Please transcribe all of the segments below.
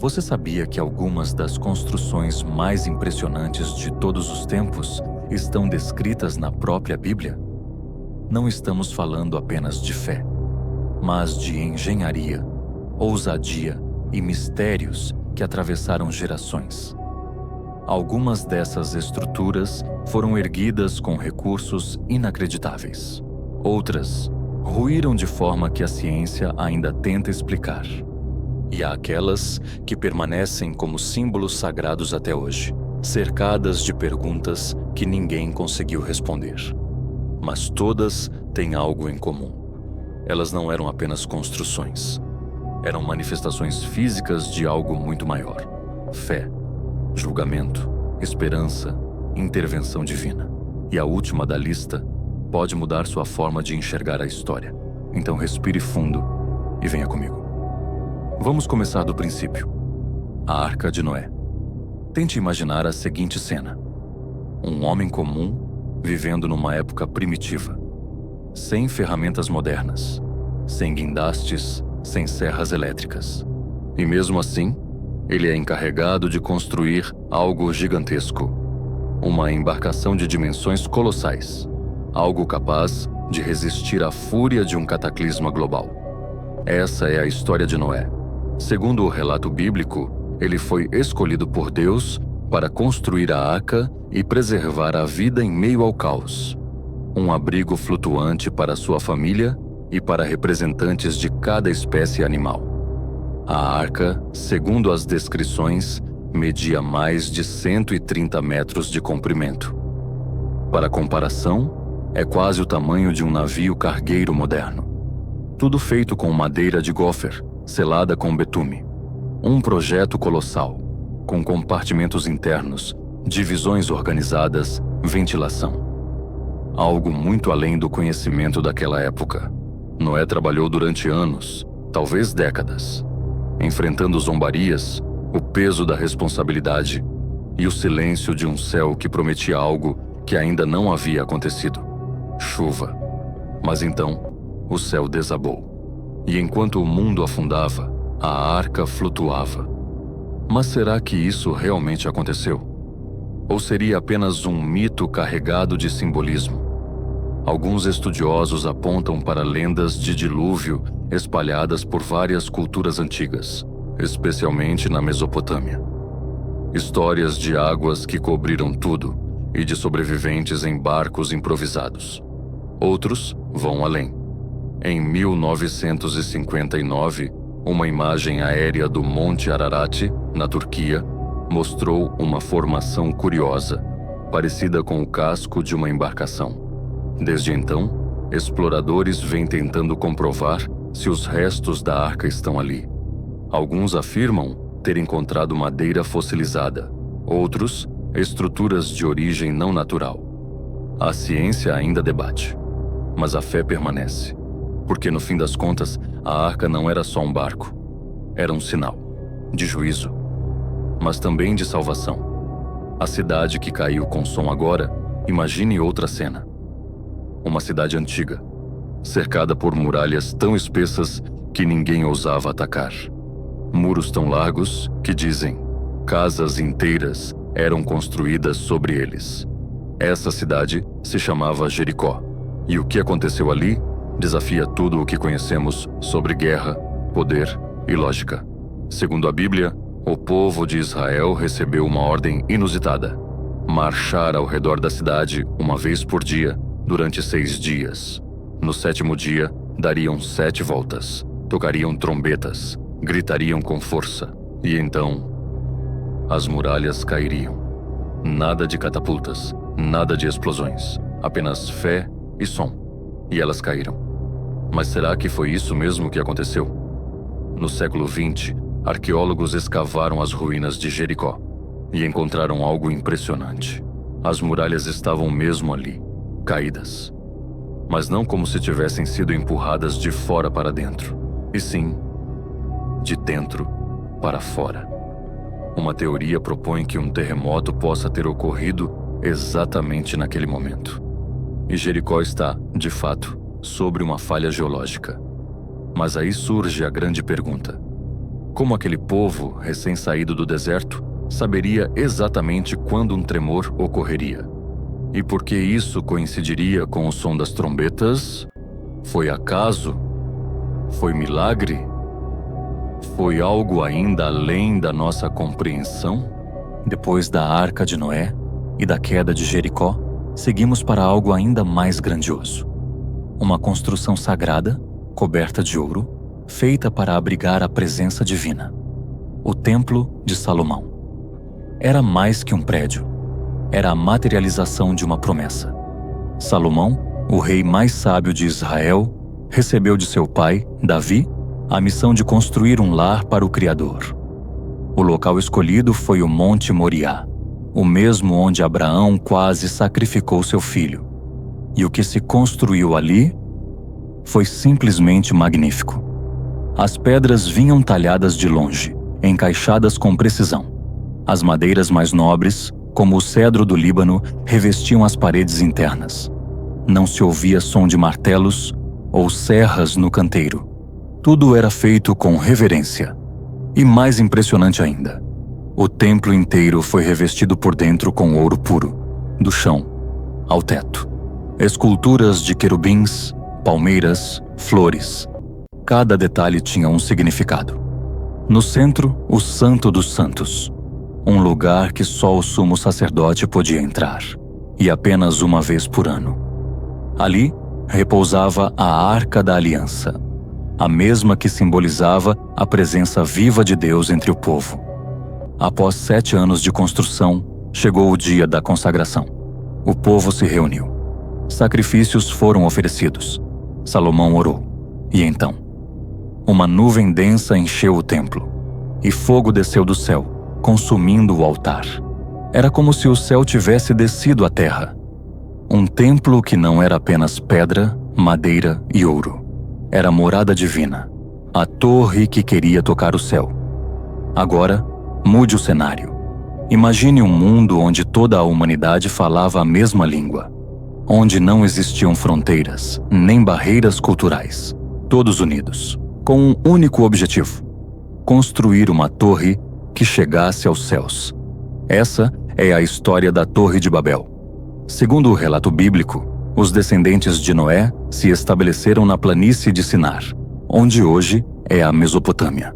Você sabia que algumas das construções mais impressionantes de todos os tempos estão descritas na própria Bíblia? Não estamos falando apenas de fé, mas de engenharia, ousadia e mistérios que atravessaram gerações. Algumas dessas estruturas foram erguidas com recursos inacreditáveis. Outras ruíram de forma que a ciência ainda tenta explicar. E há aquelas que permanecem como símbolos sagrados até hoje, cercadas de perguntas que ninguém conseguiu responder. Mas todas têm algo em comum. Elas não eram apenas construções. Eram manifestações físicas de algo muito maior: fé, julgamento, esperança, intervenção divina. E a última da lista pode mudar sua forma de enxergar a história. Então respire fundo e venha comigo. Vamos começar do princípio. A Arca de Noé. Tente imaginar a seguinte cena: um homem comum vivendo numa época primitiva, sem ferramentas modernas, sem guindastes, sem serras elétricas. E mesmo assim, ele é encarregado de construir algo gigantesco, uma embarcação de dimensões colossais, algo capaz de resistir à fúria de um cataclisma global. Essa é a história de Noé. Segundo o relato bíblico, ele foi escolhido por Deus para construir a arca e preservar a vida em meio ao caos. Um abrigo flutuante para sua família e para representantes de cada espécie animal. A arca, segundo as descrições, media mais de 130 metros de comprimento. Para comparação, é quase o tamanho de um navio cargueiro moderno. Tudo feito com madeira de gofer, selada com betume. Um projeto colossal, com compartimentos internos, divisões organizadas, ventilação. Algo muito além do conhecimento daquela época. Noé trabalhou durante anos, talvez décadas, enfrentando zombarias, o peso da responsabilidade e o silêncio de um céu que prometia algo que ainda não havia acontecido: chuva. Mas então, o céu desabou. E enquanto o mundo afundava, a arca flutuava. Mas será que isso realmente aconteceu? Ou seria apenas um mito carregado de simbolismo? Alguns estudiosos apontam para lendas de dilúvio espalhadas por várias culturas antigas, especialmente na Mesopotâmia. Histórias de águas que cobriram tudo e de sobreviventes em barcos improvisados. Outros vão além. Em 1959, uma imagem aérea do Monte Ararat, na Turquia, mostrou uma formação curiosa, parecida com o casco de uma embarcação. Desde então, exploradores vêm tentando comprovar se os restos da arca estão ali. Alguns afirmam ter encontrado madeira fossilizada, outros, estruturas de origem não natural. A ciência ainda debate, mas a fé permanece. Porque no fim das contas, a arca não era só um barco. Era um sinal de juízo, mas também de salvação. A cidade que caiu com som agora, imagine outra cena. Uma cidade antiga, cercada por muralhas tão espessas que ninguém ousava atacar. Muros tão largos que dizem casas inteiras eram construídas sobre eles. Essa cidade se chamava Jericó. E o que aconteceu ali desafia tudo o que conhecemos sobre guerra, poder e lógica. Segundo a Bíblia, o povo de Israel recebeu uma ordem inusitada: marchar ao redor da cidade uma vez por dia, durante 6 dias. No 7º dia, dariam 7 voltas, tocariam trombetas, gritariam com força, e então as muralhas cairiam. Nada de catapultas, nada de explosões, apenas fé e som. E elas caíram. Mas será que foi isso mesmo que aconteceu? No século XX, arqueólogos escavaram as ruínas de Jericó e encontraram algo impressionante. As muralhas estavam mesmo ali, caídas. Mas não como se tivessem sido empurradas de fora para dentro, e sim, de dentro para fora. Uma teoria propõe que um terremoto possa ter ocorrido exatamente naquele momento. E Jericó está, de fato, sobre uma falha geológica. Mas aí surge a grande pergunta: Como aquele povo, recém-saído do deserto, saberia exatamente quando um tremor ocorreria. E porque isso coincidiria com o som das trombetas? Foi acaso? Foi milagre? Foi algo ainda além da nossa compreensão? Depois da Arca de Noé e da queda de Jericó, seguimos para algo ainda mais grandioso. Uma construção sagrada, coberta de ouro, feita para abrigar a presença divina. O Templo de Salomão. Era mais que um prédio. Era a materialização de uma promessa. Salomão, o rei mais sábio de Israel, recebeu de seu pai, Davi, a missão de construir um lar para o Criador. O local escolhido foi o Monte Moriá, o mesmo onde Abraão quase sacrificou seu filho. E o que se construiu ali foi simplesmente magnífico. As pedras vinham talhadas de longe, encaixadas com precisão. As madeiras mais nobres, como o cedro do Líbano, revestiam as paredes internas. Não se ouvia som de martelos ou serras no canteiro. Tudo era feito com reverência. E mais impressionante ainda, o templo inteiro foi revestido por dentro com ouro puro, do chão ao teto. Esculturas de querubins, palmeiras, flores. Cada detalhe tinha um significado. No centro, o Santo dos Santos, um lugar que só o sumo sacerdote podia entrar, e apenas uma vez por ano. Ali repousava a Arca da Aliança, a mesma que simbolizava a presença viva de Deus entre o povo. Após 7 anos de construção, chegou o dia da consagração. O povo se reuniu. Sacrifícios foram oferecidos. Salomão orou. E então, uma nuvem densa encheu o templo, e fogo desceu do céu, consumindo o altar. Era como se o céu tivesse descido à terra. Um templo que não era apenas pedra, madeira e ouro. Era a morada divina, a torre que queria tocar o céu. Agora, mude o cenário. Imagine um mundo onde toda a humanidade falava a mesma língua, onde não existiam fronteiras, nem barreiras culturais, todos unidos, com um único objetivo: construir uma torre que chegasse aos céus. Essa é a história da Torre de Babel. Segundo o relato bíblico, os descendentes de Noé se estabeleceram na planície de Sinar, onde hoje é a Mesopotâmia.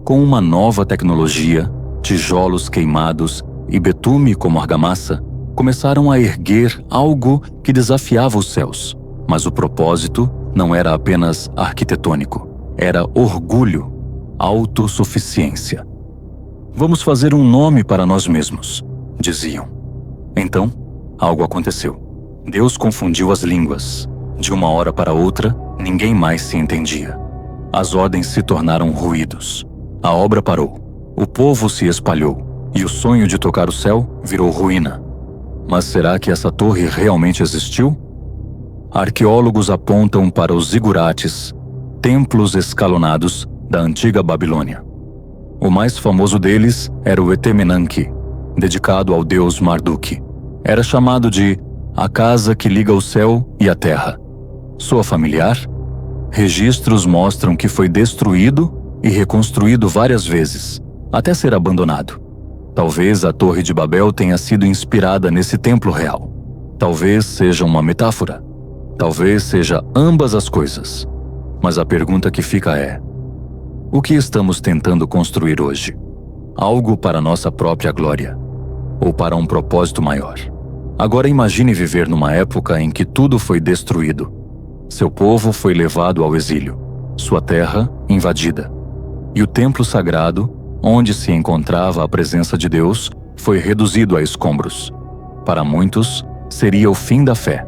Com uma nova tecnologia, tijolos queimados e betume como argamassa, começaram a erguer algo que desafiava os céus. Mas o propósito não era apenas arquitetônico, era orgulho, autossuficiência. Vamos fazer um nome para nós mesmos, diziam. Então, algo aconteceu. Deus confundiu as línguas. De uma hora para outra, ninguém mais se entendia. As ordens se tornaram ruídos. A obra parou. O povo se espalhou. E o sonho de tocar o céu virou ruína. Mas será que essa torre realmente existiu? Arqueólogos apontam para os zigurates, templos escalonados da antiga Babilônia. O mais famoso deles era o Etemenanque, dedicado ao deus Marduk. Era chamado de a casa que liga o céu e a terra. Soa familiar? Registros mostram que foi destruído e reconstruído várias vezes, até ser abandonado. Talvez a Torre de Babel tenha sido inspirada nesse templo real. Talvez seja uma metáfora. Talvez seja ambas as coisas. Mas a pergunta que fica é: o que estamos tentando construir hoje? Algo para nossa própria glória? Ou para um propósito maior? Agora imagine viver numa época em que tudo foi destruído. Seu povo foi levado ao exílio, sua terra invadida. E o templo sagrado, onde se encontrava a presença de Deus, foi reduzido a escombros. Para muitos, seria o fim da fé.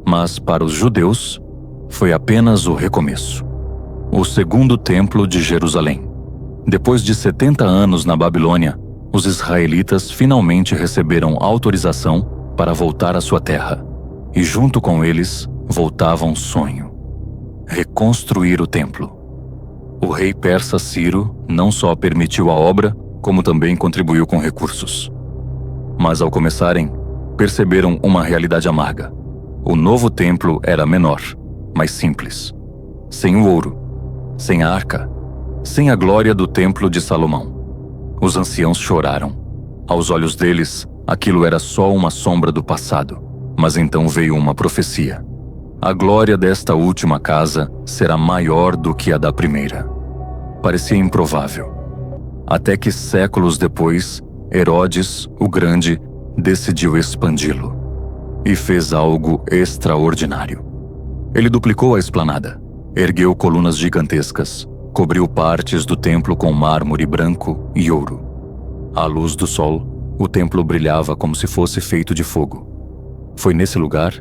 Mas para os judeus, foi apenas o recomeço. O segundo templo de Jerusalém. Depois de 70 anos na Babilônia, os israelitas finalmente receberam autorização para voltar à sua terra. E junto com eles, voltava um sonho: reconstruir o templo. O rei persa Ciro não só permitiu a obra, como também contribuiu com recursos. Mas ao começarem, perceberam uma realidade amarga. O novo templo era menor, mais simples. Sem o ouro, sem a arca, sem a glória do templo de Salomão. Os anciãos choraram. Aos olhos deles, aquilo era só uma sombra do passado. Mas então veio uma profecia. A glória desta última casa será maior do que a da primeira. Parecia improvável. Até que séculos depois, Herodes, o Grande, decidiu expandi-lo. E fez algo extraordinário. Ele duplicou a esplanada, ergueu colunas gigantescas, cobriu partes do templo com mármore branco e ouro. À luz do sol, o templo brilhava como se fosse feito de fogo. Foi nesse lugar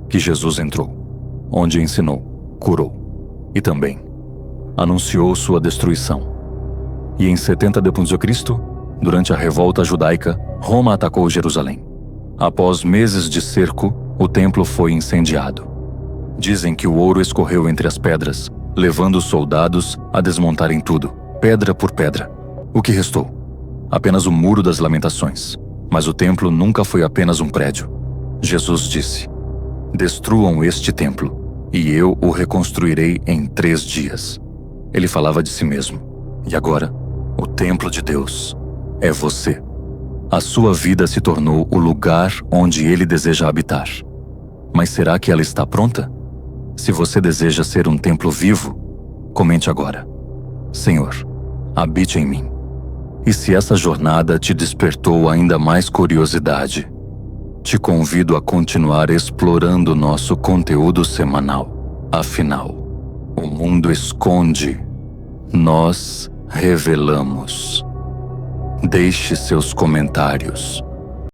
que Jesus entrou, onde ensinou, curou e também anunciou sua destruição. E em 70 d.C., durante a revolta judaica, Roma atacou Jerusalém. Após meses de cerco, o templo foi incendiado. Dizem que o ouro escorreu entre as pedras, levando os soldados a desmontarem tudo, pedra por pedra. O que restou? Apenas o Muro das Lamentações. Mas o templo nunca foi apenas um prédio. Jesus disse: "Destruam este templo, e eu o reconstruirei em 3 dias." Ele falava de si mesmo. E agora, o templo de Deus é você. A sua vida se tornou o lugar onde Ele deseja habitar. Mas será que ela está pronta? Se você deseja ser um templo vivo, comente agora: "Senhor, habite em mim." E se essa jornada te despertou ainda mais curiosidade, te convido a continuar explorando nosso conteúdo semanal. Afinal, o mundo esconde, nós revelamos. Deixe seus comentários.